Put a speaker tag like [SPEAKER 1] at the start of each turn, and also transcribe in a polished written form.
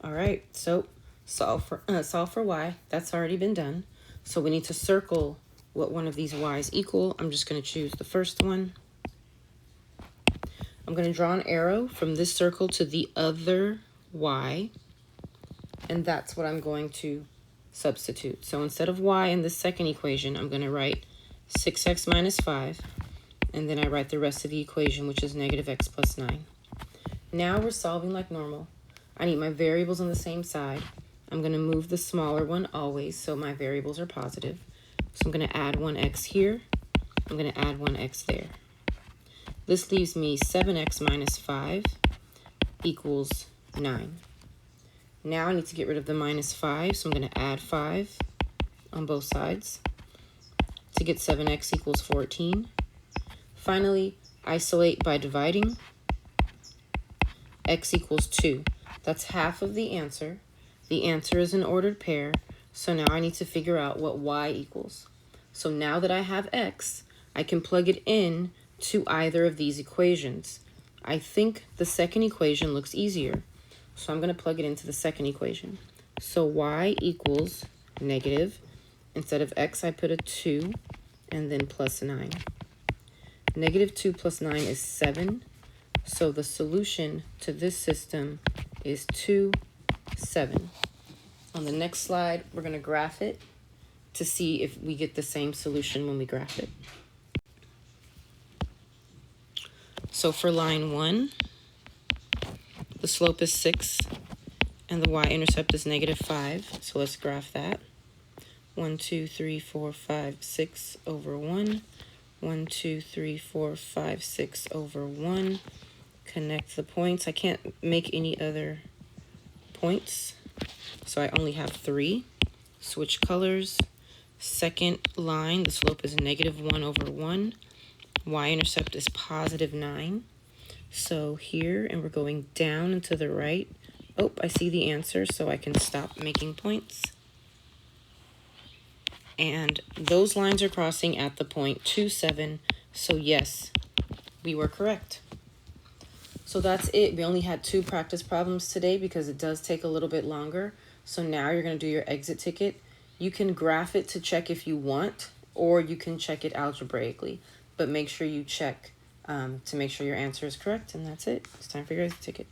[SPEAKER 1] All right, so solve for y. That's already been done. So we need to circle what one of these y's equal. I'm just going to choose the first one. I'm going to draw an arrow from this circle to the other y, and that's what I'm going to substitute. So instead of y in the second equation, I'm going to write 6x minus 5, and then I write the rest of the equation, which is negative x plus 9. Now we're solving like normal. I need my variables on the same side. I'm going to move the smaller one always, so my variables are positive. So I'm going to add 1x here. I'm going to add 1x there. This leaves me 7x minus 5 equals 9. Now I need to get rid of the minus 5, so I'm going to add 5 on both sides to get 7x equals 14. Finally, isolate by dividing. X equals 2. That's half of the answer. The answer is an ordered pair, so now I need to figure out what y equals. So now that I have x, I can plug it in to either of these equations. I think the second equation looks easier, so I'm going to plug it into the second equation. So y equals negative. Instead of x, I put a 2 and then plus 9. Negative 2 plus 9 is 7. So the solution to this system is 2, 7. On the next slide, we're going to graph it to see if we get the same solution when we graph it. So for line 1, the slope is 6 and the y-intercept is negative 5. So let's graph that. 1, 2, 3, 4, 5, 6 over 1. 1, 2, 3, 4, 5, 6 over 1. Connect the points. I can't make any other points, so I only have 3. Switch colors. Second line, the slope is negative 1 over 1. Y-intercept is positive 9. So here, and we're going down and to the right. Oh, I see the answer, so I can stop making points. And those lines are crossing at the point 2, 7. So yes, we were correct. So that's it. We only had 2 practice problems today because it does take a little bit longer. So now you're going to do your exit ticket. You can graph it to check if you want, or you can check it algebraically. But make sure you check to make sure your answer is correct, and that's it. It's time for your exit ticket.